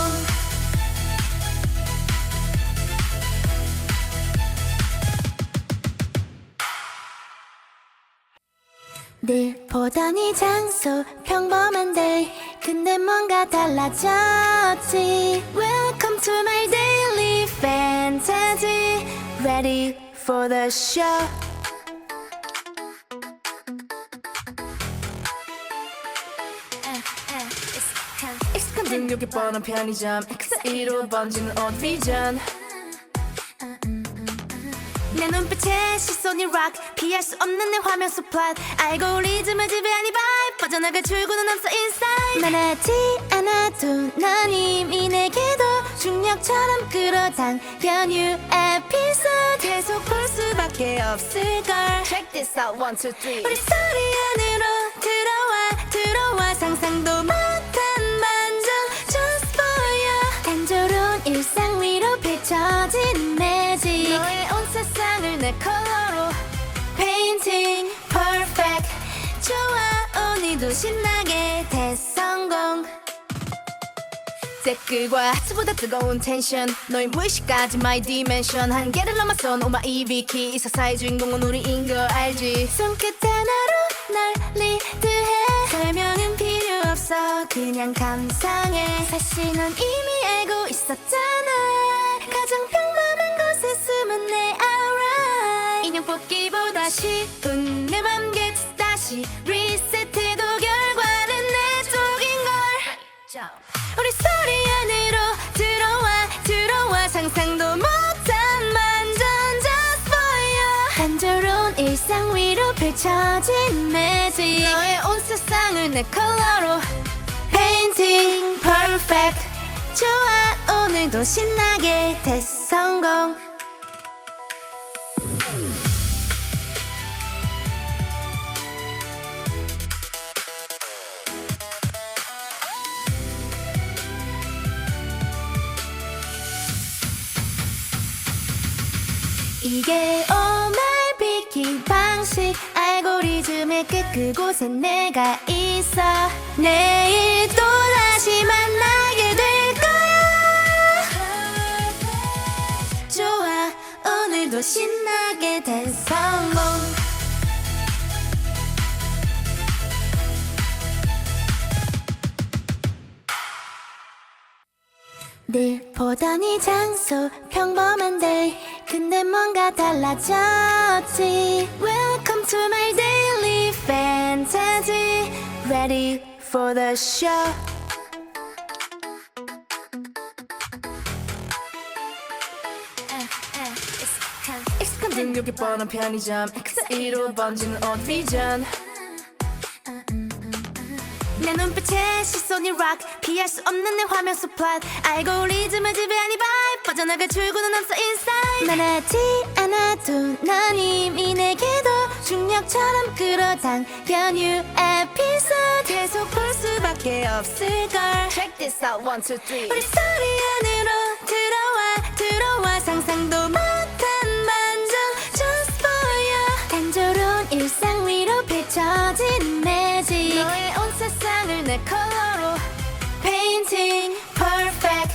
늘 보던 이 장소 평범한 day 근데 뭔가 달라졌지 Welcome to my daily fantasy Ready for the show 익숙한 등굣길 뻔한 편의점 그 사이로 번지는 옷 비전 내 눈빛에 시선이 rock 피할 수 없는 내 화면 속 plot 알고리즘을 지배한 이 vibe 빠져나갈 출구는 없어 inside 말하지 않아도 넌 이미 내게도 중력처럼 끌어당겨 new episode 계속 볼 수밖에 없을걸 Check this out 1, 2, 3 우리 스토리 안으로 들어와 상상도 못한 반전 just for you 단조로운 일상 위로 펼쳐진 매직 너의 온 세상을 내 컬러로 Painting perfect 좋아 오늘도 신나게 대성공 댓글과 하트보다 뜨거운 텐션 너의 무의식까지 my dimension 한계를 넘어선 오마이 비키 이 서사의 주인공은 우리인 걸 알지 손끝 하나로 날 리드해 설명은 필요 없어 그냥 감상해 사실 넌 이미 알고 있었잖아 가장 평범한 곳에 숨은 내 aura 인형 뽑기보다 쉬운 내 맘 gets 다시 리셋해도 결과는 내 쪽인걸 우리 스토리 안으로 들어와 상상도 못한 반전 just for you 단조로운 일상 위로 펼쳐진 매직 너의 온 세상을 내 컬러로 Painting perfect 좋아 오늘도 신나게 대성공 이게 오마이 비킹 방식 알고리즘의 끝 그곳에 내가 있어 내일 또다시 만나게 될 거야 좋아 오늘도 신나게 대성공 늘 보던 이 장소 평범한 day 근데 뭔가 달라졌지 Welcome to my daily fantasy Ready for the show 익숙한 등굣길 뻔한 편의점 그 사이로 번지는 옷 비전 내 눈빛에 시선이 rock 피할 수 없는 내 화면 속 plot 알고리즘을 지배한 이 vibe 빠져나갈 출구는 없어 inside 말하지 않아도 넌 이미 내게도 중력처럼 끌어당겨 new episode 계속 볼 수밖에 없을걸 Check this out 1, 2, 3 우리 스토리 안으로 들어와 상상도 못한 반전 just for you 단조로운 일상 위로 펼쳐진 매직 너의 온 세상을 내 컬러로 Painting perfect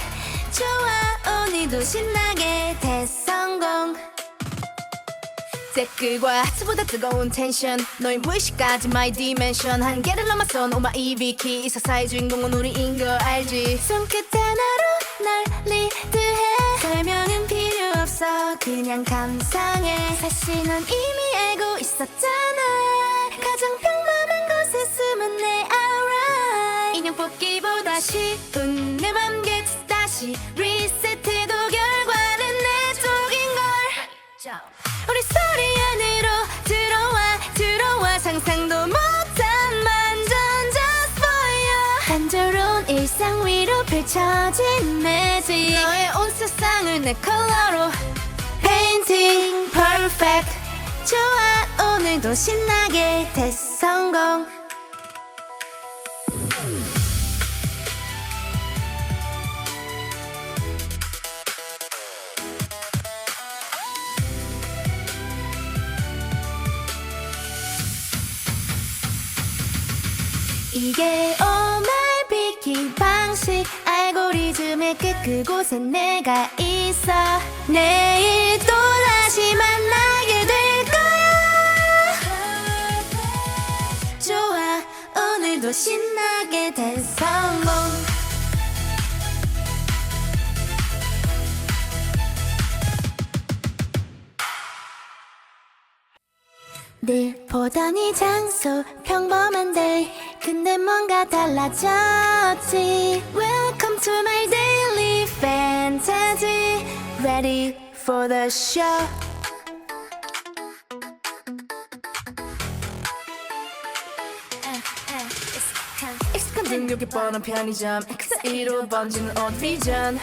좋아 오늘도 신나게 대성공 댓글과 하트보다 뜨거운 텐션 너의 무의식까지 my dimension 한계를 넘어선 오마이 비키 이 서사의 주인공은 우리인 걸 알지 손끝 하나로 날 리드해 설명은 필요 없어 그냥 감상해 사실 넌 이미 알고 있었잖아 가장 평범한 곳에 숨은 내 aura 인형 뽑기보다 쉬운 내 맘 gets 다시 리셋해도 결과는 내 쪽인걸 우리 스토리 안으로 들어와 상상도 못한 반전 just for you 단조로운 일상 위로 펼쳐진 매직 너의 온 세상을 내 컬러로 Painting perfect 좋아 오늘도 신나게 대성공 이게 오마이 비키 방식 알고리즘의 끝 그곳에 내가 있어 내일 또다시 만나게 될 거야 좋아 오늘도 신나게 대성공 늘 보던 이 장소 평범한 day 근데 뭔가 달라졌지 Welcome to my daily fantasy Ready for the show 익숙한 등굣길 뻔한 편의점 그 사이로 번지는 옷 비전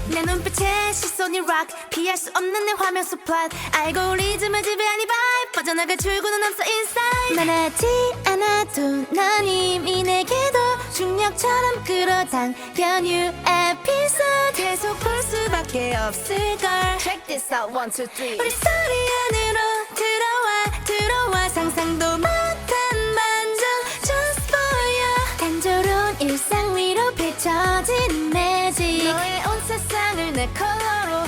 내 눈빛에 시선이 rock 피할 수 없는 내 화면 속 plot 알고리즘을 지배한 이 vibe 빠져나갈 출구는 없어 inside 말하지 않아도 넌 이미 내게도 중력처럼 끌어당겨 new episode 계속 볼 수밖에 없을걸 Check this out 1, 2, 3 우리 스토리 안으로 들어와 상상도 못한 반전 Just for you 단조로운 일상 위로 펼쳐진 매직 너의 온 세상을 내 컬러로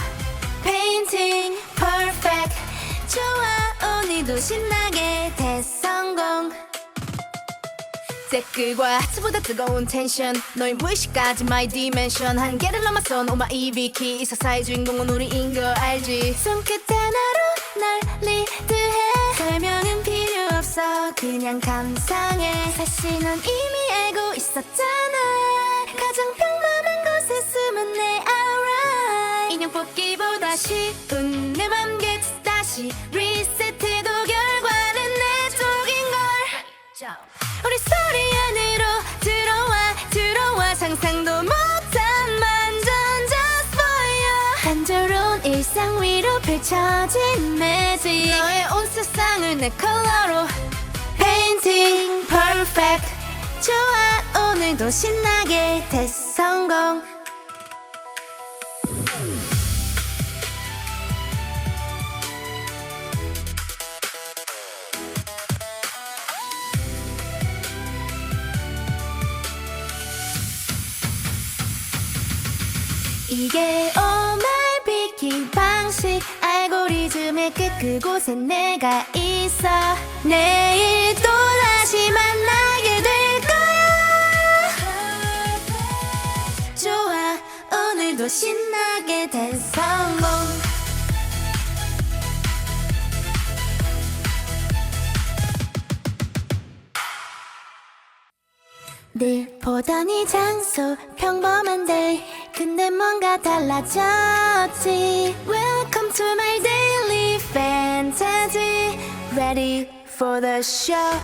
Painting perfect 좋아 오늘도 신나게 대성공 댓글과 하트보다 뜨거운 텐션 너의 무의식까지 my dimension 한계를 넘어선 오마 EV키 이 서사의 주인공은 우리인 걸 알지 손끝 하나로 날 리드해 설명은 필요 없어 그냥 감상해 사실 넌 이미 알고 있었잖아 가장 평범한 곳에 숨은 내 aura 인형 뽑기보다 쉬운 내 맘 get 다시 리셋해도 결과는 내 쪽인걸 우리 스토리 안으로 들어와 상상도 못한 반전 just for you 단조로운 일상 위로 펼쳐진 매직 너의 온 세상을 내 컬러로 Painting perfect 좋아 오늘도 신나게 대성공 이게 오마이 비키 방식 알고리즘의 끝 그곳에 내가 있어 내일 또다시 만나게 될 거야 좋아 오늘도 신나게 대성공 늘 보던 이 장소 평범한 day 근데 뭔가 달라졌지 Welcome to my daily fantasy Ready for the show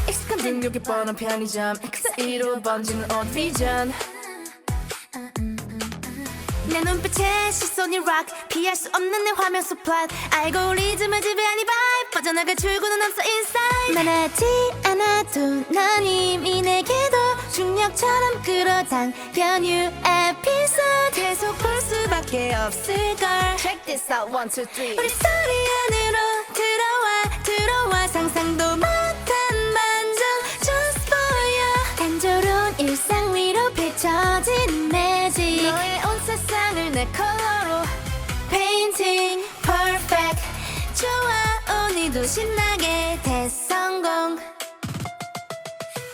익숙한 등굣길 뻔한 편의점 그 사이로 번지는 옷 비전 내 눈빛에 시선이 rock 피할 수 없는 내 화면 속 plot 알고리즘을 지배한 이 vibe 빠져나갈 출구는 없어 inside 말하지 않아도 넌 이미 내게도 중력처럼 끌어당겨 new episode 계속 볼 수밖에 없을걸 Check this out 1, 2, 3 우리 스토리 안으로 들어와 상상도 못한 반전 Just for you 단조로운 일상 위로 펼쳐진 매직 너의 온 세상을 내 컬러로 Painting perfect 좋아 오늘도 신나게 대성공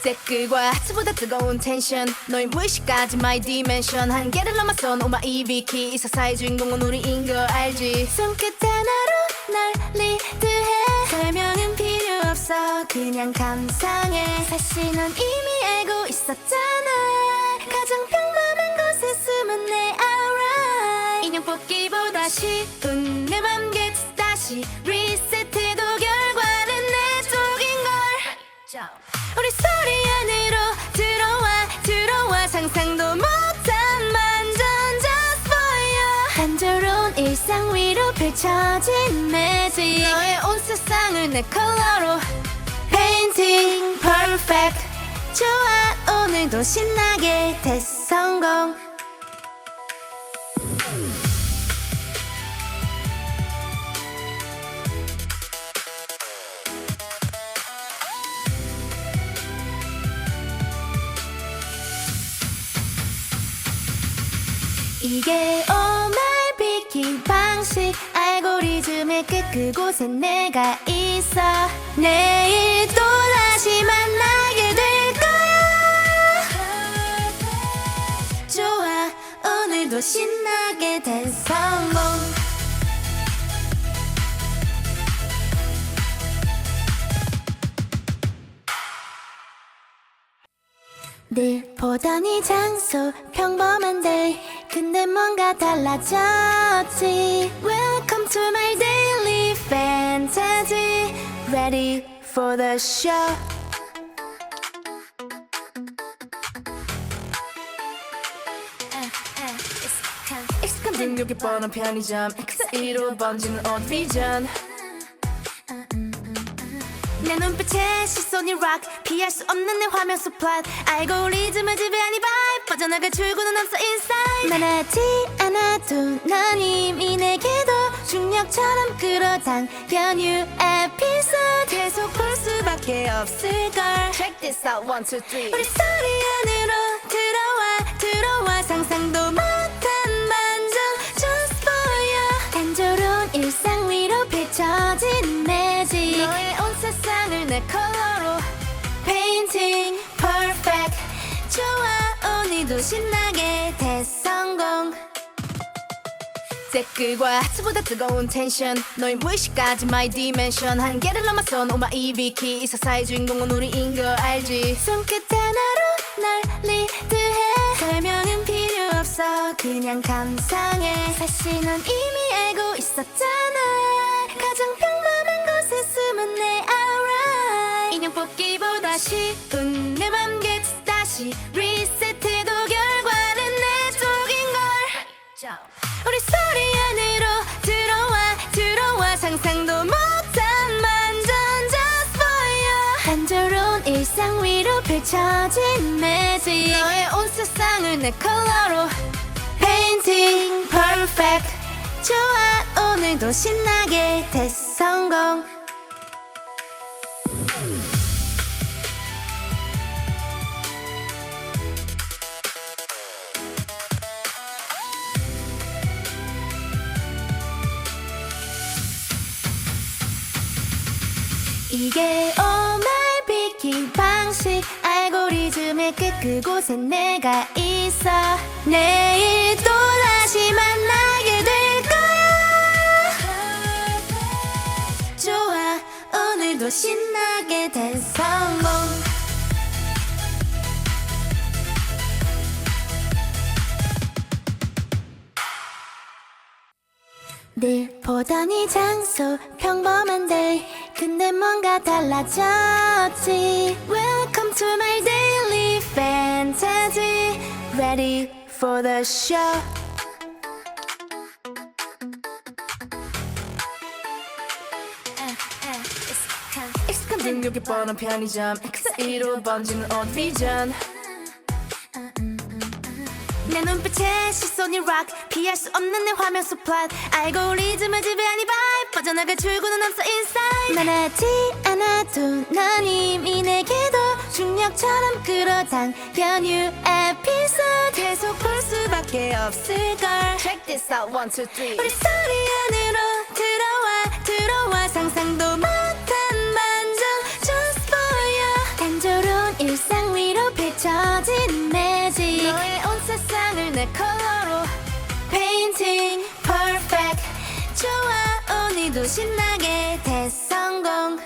댓글과 하트보다 뜨거운 텐션 너의 무의식까지 my dimension 한계를 넘어선 오마 EV키 이 서사의 주인공은 우리인 걸 알지 손끝 하나로 날 리드해 설명은 필요 없어 그냥 감상해 사실 넌 이미 알고 있었잖아 가장 평범한 곳에 숨은 내 aura 인형 뽑기보다 쉬운 내 맘 get 다시 리셋해도 결과는 내 쪽인걸 우리 스토리 안으로 들어와 상상도 못한 반전 just for you 단조로운 일상 위로 펼쳐진 매직 너의 온 세상을 내 컬러로 Painting perfect 좋아 오늘도 신나게 대성공 이게 오마이 비키 방식 알고리즘의 끝 그곳에 내가 있어 내일 또다시 만나게 될 거야 좋아 오늘도 신나게 대성공 늘 보던 이 장소 평범한 day 근데 뭔가 달라졌지 Welcome to my daily fantasy Ready for the show 익숙한 등굣길 뻔한 편의점 그 사이로 번지는 odd vision 내 눈빛에 시선이 rock 피할 수 없는 내 화면 속 plot 알고리즘을 지배한 이 vibe 빠져나갈 출구는 없어 inside 말하지 않아도 넌 이미 내게도 중력처럼 끌어당겨 new episode 계속 볼 수밖에 없을걸 Check this out 1, 2, 3 우리 스토리 안으로 들어와 상상도 못한 반전 just for you 단조로운 일상 위로 펼쳐진 매직 너의 온 세상을 내 컬러로 Painting perfect 좋아 오늘도 신나게 대성공 댓글과 하트보다 뜨거운 텐션 너의 무의식까지 my dimension 한계를 넘어선 오마 이비키 이 서사의 주인공은 우리인 걸 알지 손끝 하나로 날 리드해 설명은 필요 없어 그냥 감상해 사실 넌 이미 알고 있었잖아 가장 평범한 곳에 숨은 내 alright 인형 뽑기보다 쉬운 내 맘 gets 다시 리셋해도 결과는 내 쪽인걸 우리 소리 안으로 들어와 상상도 못한 반전 just for you 단조로운 일상 위로 펼쳐진 매직 너의 온 세상을 내 컬러로 Painting perfect 좋아 오늘도 신나게 대성공 이게 오마이 비키 방식 알고리즘의 끝 그곳에 내가 있어 내일 또다시 만나게 될 거야 좋아 오늘도 신나게 대성공 늘 보던 이 장소 평범한 day 근데 뭔가 달라졌지 Welcome to my daily fantasy Ready for the show 익숙한 등굣길 뻔한 편의점 그 사이로 번지는 odd vision 내 눈빛에 시선이 rock 피할 수 없는 내 화면 속 plot 알고리즘을 지배한 이 vibe 빠져나갈 출구는 없어 inside 말하지 않아도 넌 이미 내게도 중력처럼 끌어당겨 new episode 계속 볼 수밖에 없을걸 Check this out 1, 2, 3 우리 스토리 안으로 들어와 상상도 못한 반전 just for you 단조로운 일상 위로 펼쳐진 매직 너의 온 세상을 내 컬러로 Painting perfect 좋아 오늘도 신나게 대성공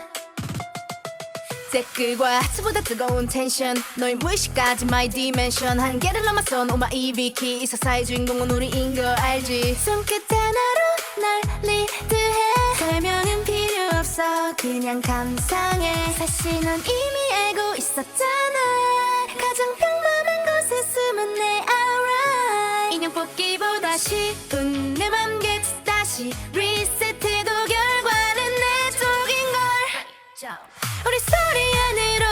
댓글과 하트보다 뜨거운 텐션 너의 무의식까지 my dimension 한계를 넘어선 오마 이비키 이 서사의 주인공은 우리인 걸 알지 손끝 하나로 날 리드해 설명은 필요 없어 그냥 감상해 사실 넌 이미 알고 있었잖아 가장 평범한 곳에 숨은 내 alright 인형 뽑기보다 쉬운 내 맘 gets 다시 리셋해도 결과는 내 쪽인걸 우리 소리 안으로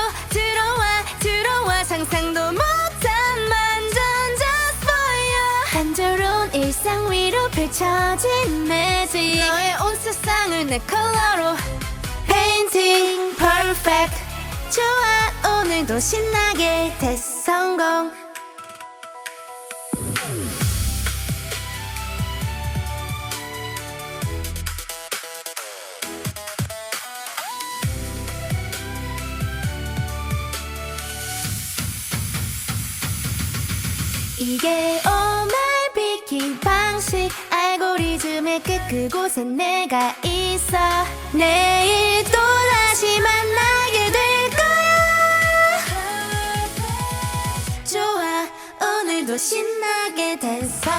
들어와 상상도 못한 반전 just for you 단조로운 일상 위로 펼쳐진 매직 너의 온 세상을 내 컬러로 Painting perfect 좋아 오늘도 신나게 대성공 이게 오마이 비킹 방식 알고리즘의 끝 그곳에 내가 있어 내일 또다시 만나게 될 거야 좋아 오늘도 신나게 댄서